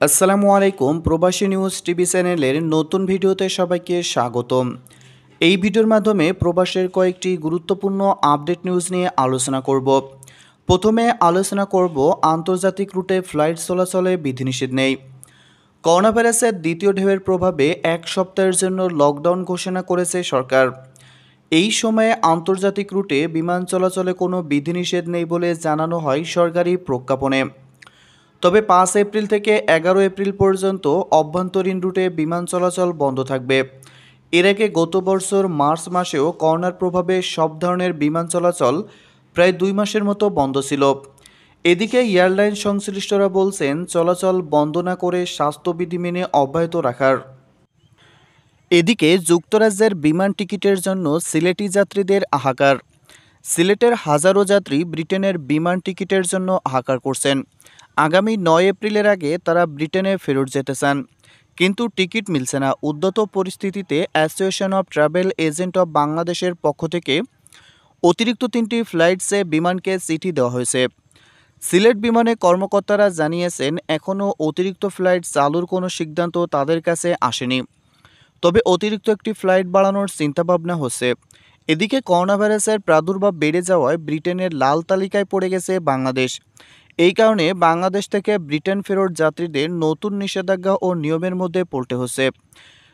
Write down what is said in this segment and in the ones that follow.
আসসালামু আলাইকুম। প্রবাসী নিউজ টিভি চ্যানেলের নতুন ভিডিওতে সবাইকে স্বাগতম। এই ভিডিওর মাধ্যমে প্রবাসের কয়েকটি গুরুত্বপূর্ণ আপডেট নিউজ নিয়ে আলোচনা করব। প্রথমে আলোচনা করব আন্তর্জাতিক রুটে ফ্লাইট চলাচলে বিধিনিষেধ নেই। করোনা ভাইরাসের দ্বিতীয় ঢেউয়ের প্রভাবে এক সপ্তাহের জন্য লকডাউন ঘোষণা করেছে সরকার। এই সময়ে আন্তর্জাতিক রুটে বিমান চলাচলে কোনো বিধিনিষেধ নেই বলে জানানো হয় সরকারি প্রজ্ঞাপনে। তবে 5 এপ্রিল থেকে 11 এপ্রিল পর্যন্ত অভ্যন্তরীণ রুটে বিমান চলাচল বন্ধ থাকবে। এর আগে গত বছর মার্চ মাসেও করোনার প্রভাবে সব ধরনের বিমান চলাচল প্রায় 2 মাসের মতো বন্ধ ছিল। এদিকে এয়ারলাইন সংশ্লিষ্টরা বলছেন চলাচল বন্ধ না করে স্বাস্থ্যবিধি মেনে অব্যাহত রাখার। এদিকে যুক্তরাজ্যের বিমান টিকিটের জন্য সিলেটি যাত্রীদের হাহাকার। সিলেটের হাজারো যাত্রী ব্রিটেনের বিমান টিকিটের জন্য হাহাকার করছেন। আগামী 9 এপ্রিলের আগে তারা ব্রিটেনে ফেরত যেতে চান, কিন্তু টিকিট মিলছে না। উদ্যত পরিস্থিতিতে association of travel agent of বাংলাদেশের পক্ষ থেকে অতিরিক্ত 3টি ফ্লাইটসে বিমানকে চিঠি দেওয়া হয়েছে। সিলেট বিমানে কর্মকর্তারা জানিয়েছেন এখনও অতিরিক্ত ফ্লাইট চালুর কোনো সিদ্ধান্ত তাদের কাছে আসেনি, তবে অতিরিক্ত একটি ফ্লাইট বাড়ানোর চিন্তাভাবনা হচ্ছে। এদিকে করোনা ভাইরাসের প্রাদুর্ভাব বেড়ে যাওয়ায় ব্রিটেনের লাল তালিকায় পড়ে গেছে বাংলাদেশ। এই কারণে বাংলাদেশ থেকে ব্রিটেন ফেরত যাত্রীদের নতুন নিষেধাজ্ঞা ও নিয়মের মধ্যে পড়তে হচ্ছে।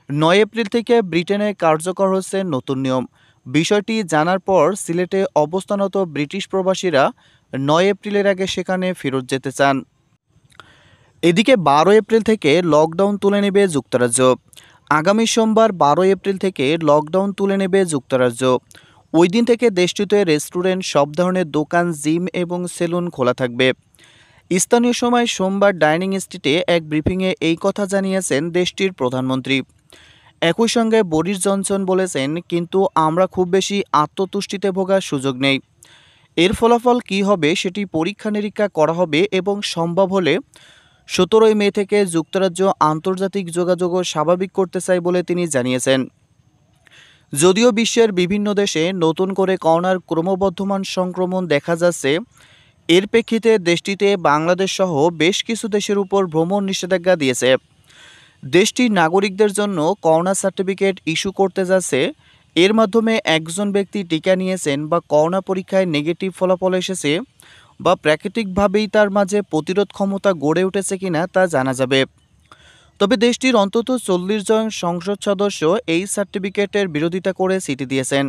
9 এপ্রিল থেকে ব্রিটেনে কার্যকর হচ্ছে নতুন নিয়ম। বিষয়টি জানার পর সিলেটে অবস্থানরত ব্রিটিশ প্রবাসীরা 9 এপ্রিলের আগে সেখানে ফেরত যেতে চান। এদিকে 12 এপ্রিল থেকে লকডাউন তুলে নেবে যুক্তরাজ্য। আগামী সোমবার 12 এপ্রিল থেকে লকডাউন তুলে নেবে যুক্তরাজ্য। ওই দিন থেকে দেশটিতে রেস্টুরেন্ট, সব ধরনের দোকান, জিম এবং সেলুন খোলা থাকবে। স্থানীয় সময় সোমবার ডাইনিং স্ট্রিটে এক ব্রিফিংয়ে এই কথা জানিয়েছেন দেশটির প্রধানমন্ত্রী। একই সঙ্গে বরিস জনসন বলেছেন, কিন্তু আমরা খুব বেশি আত্মতুষ্টিতে ভোগার সুযোগ নেই। এর ফলাফল কী হবে সেটি পরীক্ষা নিরীক্ষা করা হবে এবং সম্ভব হলে 17 মে থেকে যুক্তরাজ্য আন্তর্জাতিক যোগাযোগও স্বাভাবিক করতে চায় বলে তিনি জানিয়েছেন। যদিও বিশ্বের বিভিন্ন দেশে নতুন করে করোনার ক্রমবর্ধমান সংক্রমণ দেখা যাচ্ছে, এর প্রেক্ষিতে দেশটিতে বাংলাদেশ সহ বেশ কিছু দেশের উপর ভ্রমণ নিষেধাজ্ঞা দিয়েছে। দেশটির নাগরিকদের জন্য করোনা সার্টিফিকেট ইস্যু করতে যাচ্ছে। এর মাধ্যমে একজন ব্যক্তি টিকা নিয়েছেন বা করোনা পরীক্ষায় নেগেটিভ ফলাফল এসেছে বা প্রাকৃতিকভাবেই তার মাঝে প্রতিরোধ ক্ষমতা গড়ে উঠেছে কিনা তা জানা যাবে। তবে দেশটির অন্তত 40 জন সংসদ সদস্য এই সার্টিফিকেটের বিরোধিতা করে চিঠি দিয়েছেন।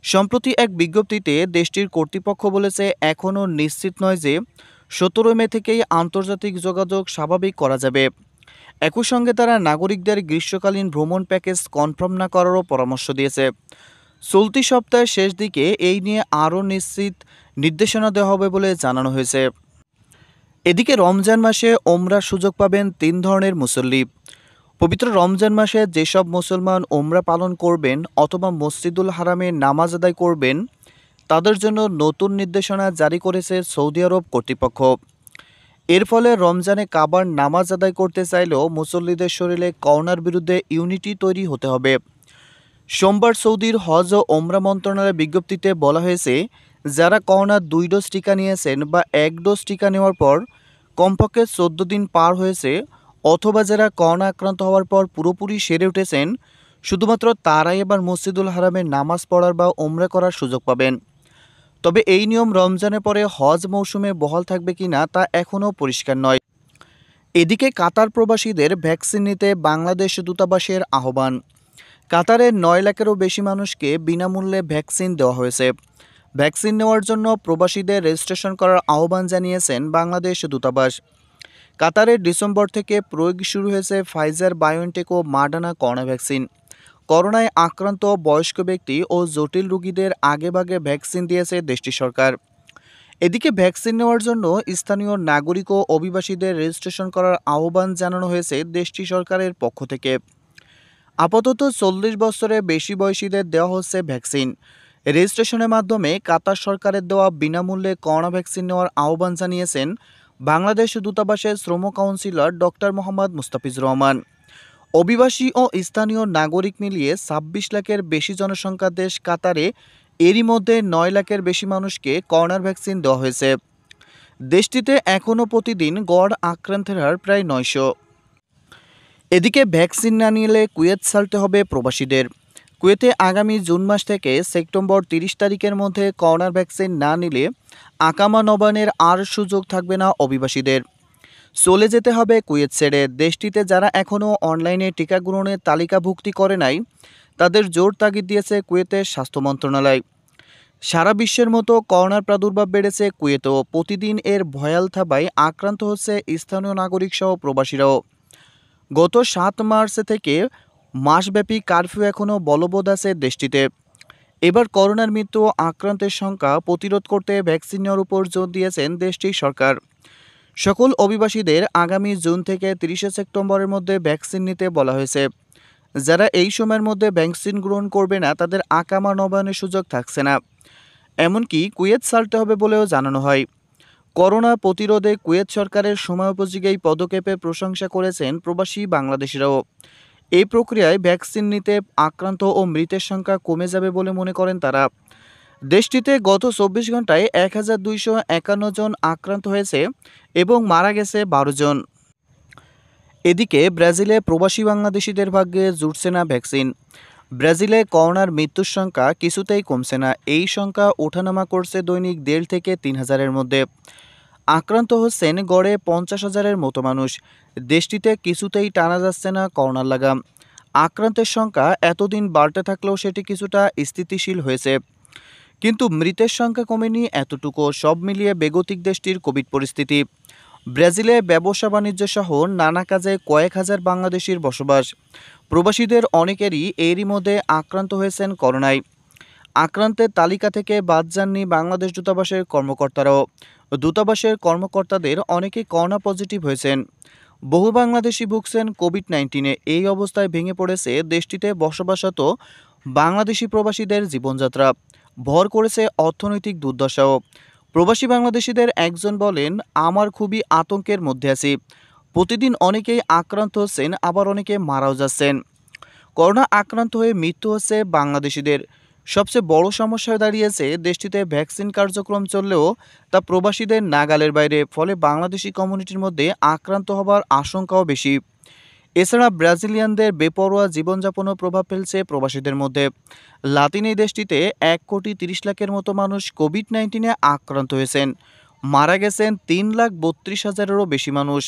সম্প্রতি এক বিজ্ঞপ্তিতে দেশটির কর্তৃপক্ষ বলেছে এখনও নিশ্চিত নয় যে 17 মে থেকেই আন্তর্জাতিক যোগাযোগ স্বাভাবিক করা যাবে। একই সঙ্গে তারা নাগরিকদের গ্রীষ্মকালীন ভ্রমণ প্যাকেজ কনফার্ম না করারও পরামর্শ দিয়েছে। চলতি সপ্তাহের শেষ দিকে এই নিয়ে আরও নিশ্চিত নির্দেশনা দেওয়া হবে বলে জানানো হয়েছে। এদিকে রমজান মাসে ওমরার সুযোগ পাবেন 3 ধরনের মুসল্লি। পবিত্র রমজান মাসে যেসব মুসলমান ওমরা পালন করবেন অথবা মসজিদুল হারামে নামাজ আদায় করবেন, তাদের জন্য নতুন নির্দেশনা জারি করেছে সৌদি আরব কর্তৃপক্ষ। এর ফলে রমজানে কাবার নামাজ আদায় করতে চাইলেও মুসল্লিদের শরীরে করোনার বিরুদ্ধে ইউনিটি তৈরি হতে হবে। সোমবার সৌদির হজ ও ওমরা মন্ত্রণালয়ের বিজ্ঞপ্তিতে বলা হয়েছে, যারা করোনার 2 ডোজ টিকা নিয়েছেন বা 1 ডোজ টিকা নেওয়ার পর কমপক্ষে 14 দিন পার হয়েছে অথবা যারা করোনা আক্রান্ত হওয়ার পর পুরোপুরি সেরে উঠেছেন, শুধুমাত্র তারাই এবার মসজিদুল হারামে নামাজ পড়ার বা ওমরা করার সুযোগ পাবেন। তবে এই নিয়ম রমজানের পরে হজ মৌসুমে বহাল থাকবে কিনা তা এখনও পরিষ্কার নয়। এদিকে কাতার প্রবাসীদের ভ্যাকসিন নিতে বাংলাদেশ দূতাবাসের আহ্বান। কাতারের 9 লাখেরও বেশি মানুষকে বিনামূল্যে ভ্যাকসিন দেওয়া হয়েছে। ভ্যাকসিন নেওয়ার জন্য প্রবাসীদের রেজিস্ট্রেশন করার আহ্বান জানিয়েছেন বাংলাদেশ দূতাবাস। কাতারের ডিসেম্বর থেকে প্রয়োগ শুরু হয়েছে ফাইজার, বায়োনটেক ও মাডার্না করোনা ভ্যাকসিন। করোনায় আক্রান্ত বয়স্ক ব্যক্তি ও জটিল রোগীদের আগেভাগে ভ্যাকসিন দিয়েছে দেশটির সরকার। এদিকে ভ্যাকসিন নেওয়ার জন্য স্থানীয় নাগরিক ও অভিবাসীদের রেজিস্ট্রেশন করার আহ্বান জানানো হয়েছে দেশটি সরকারের পক্ষ থেকে। আপাতত 40 বছরের বেশি বয়সীদের দেওয়া হচ্ছে ভ্যাকসিন। রেজিস্ট্রেশনের মাধ্যমে কাতার সরকারের দেওয়া বিনামূল্যে করোনা ভ্যাকসিন নেওয়ার আহ্বান জানিয়েছেন বাংলাদেশ দূতাবাসের শ্রম কাউন্সিলর ডক্টর মোহাম্মদ মুস্তাফিজুর রহমান। অভিবাসী ও স্থানীয় নাগরিক মিলিয়ে 26 লাখের বেশি জনসংখ্যার দেশ কাতারে এরই মধ্যে 9 লাখের বেশি মানুষকে করোনার ভ্যাকসিন দেওয়া হয়েছে। দেশটিতে এখনও প্রতিদিন গড় আক্রান্তের হার প্রায় 900। এদিকে ভ্যাকসিন না নিলে কুয়েত ছাড়তে হবে প্রবাসীদের। কুয়েতে আগামী জুন মাস থেকে সেপ্টেম্বর 30 তারিখের মধ্যে করোনার ভ্যাকসিন না নিলে আকামা নবায়নের আর সুযোগ থাকবে না অভিবাসীদের। চলে যেতে হবে কুয়েত ছেড়ে। দেশটিতে যারা এখনও অনলাইনে টিকা গ্রহণের তালিকাভুক্তি করে নাই তাদের জোর তাগিদ দিয়েছে কুয়েতের স্বাস্থ্য মন্ত্রণালয়। সারা বিশ্বের মতো করোনার প্রাদুর্ভাব বেড়েছে কুয়েতেও। প্রতিদিন এর ভয়াল থাবায় আক্রান্ত হচ্ছে স্থানীয় নাগরিক সহ প্রবাসীরাও। গত 7 মার্চ থেকে মাসব্যাপী কারফিউ এখনও বলবৎ আছে দেশটিতে। এবার করোনার মৃত্যু ও আক্রান্তের সংখ্যা প্রতিরোধ করতে ভ্যাকসিন নেওয়ার উপর জোর দিয়েছেন দেশটির সরকার। সকল অভিবাসীদের আগামী জুন থেকে 30 সেপ্টেম্বরের মধ্যে ভ্যাকসিন নিতে বলা হয়েছে। যারা এই সময়ের মধ্যে ভ্যাকসিন গ্রহণ করবে না তাদের আকামা নবায়নের সুযোগ থাকছে না। এমনকি কুয়েত ছাড়তে হবে বলেও জানানো হয়। করোনা প্রতিরোধে কুয়েত সরকারের সময়োপযোগী এই পদক্ষেপের প্রশংসা করেছেন প্রবাসী বাংলাদেশিরাও। এই প্রক্রিয়ায় ভ্যাকসিন নিতে আক্রান্ত ও মৃতের সংখ্যা কমে যাবে বলে মনে করেন তারা। দেশটিতে গত 24 ঘন্টায় 1251 জন আক্রান্ত হয়েছে এবং মারা গেছে 12 জন। এদিকে ব্রাজিলে প্রবাসী বাংলাদেশিদের ভাগ্যে জুটছে না ভ্যাকসিন। ব্রাজিলে করোনার মৃত্যুর সংখ্যা কিছুতেই কমছে না। এই সংখ্যা ওঠানামা করছে দৈনিক 1.5 থেকে 3 হাজারের মধ্যে। আক্রান্ত হচ্ছেন গড়ে 50,000-এর মতো মানুষ। দেশটিতে কিছুতেই টানা যাচ্ছে না করোনার লাগাম। আক্রান্তের সংখ্যা এতদিন বাড়তে থাকলেও সেটি কিছুটা স্থিতিশীল হয়েছে, কিন্তু মৃতের সংখ্যা কমেনি এতটুকু। সব মিলিয়ে বেগতিক দেশটির কোভিড পরিস্থিতি। ব্রাজিলে ব্যবসা বাণিজ্য সহ নানা কাজে কয়েক হাজার বাংলাদেশির বসবাস। প্রবাসীদের অনেকেরই এরই মধ্যে আক্রান্ত হয়েছেন করোনায়। আক্রান্তের তালিকা থেকে বাদ যাননি বাংলাদেশ দূতাবাসের কর্মকর্তারাও। দূতাবাসের কর্মকর্তাদের অনেকেই করোনা পজিটিভ হয়েছেন। বহু বাংলাদেশি ভুগছেন কোভিড-19-এ। এই অবস্থায় ভেঙে পড়েছে দেশটিতে বসবাসরত বাংলাদেশি প্রবাসীদের জীবনযাত্রা। ভর করেছে অর্থনৈতিক দুর্দশাও। প্রবাসী বাংলাদেশিদের একজন বলেন, আমার খুবই আতঙ্কের মধ্যে আছি। প্রতিদিন অনেকেই আক্রান্ত হচ্ছেন, আবার অনেকে মারাও যাচ্ছেন। করোনা আক্রান্ত হয়ে মৃত্যু হচ্ছে বাংলাদেশিদের। সবচেয়ে বড় সমস্যা হয়ে দাঁড়িয়েছে দেশটিতে ভ্যাকসিন কার্যক্রম চললেও তা প্রবাসীদের নাগালের বাইরে। ফলে বাংলাদেশি কমিউনিটির মধ্যে আক্রান্ত হবার আশঙ্কাও বেশি। এছাড়া ব্রাজিলিয়ানদের বেপরোয়া জীবনযাপনও প্রভাব ফেলছে প্রবাসীদের মধ্যে। লাতিন এই দেশটিতে 1,30,00,000-এর মতো মানুষ কোভিড-19-এ আক্রান্ত হয়েছেন। মারা গেছেন 3,32,000-এরও বেশি মানুষ।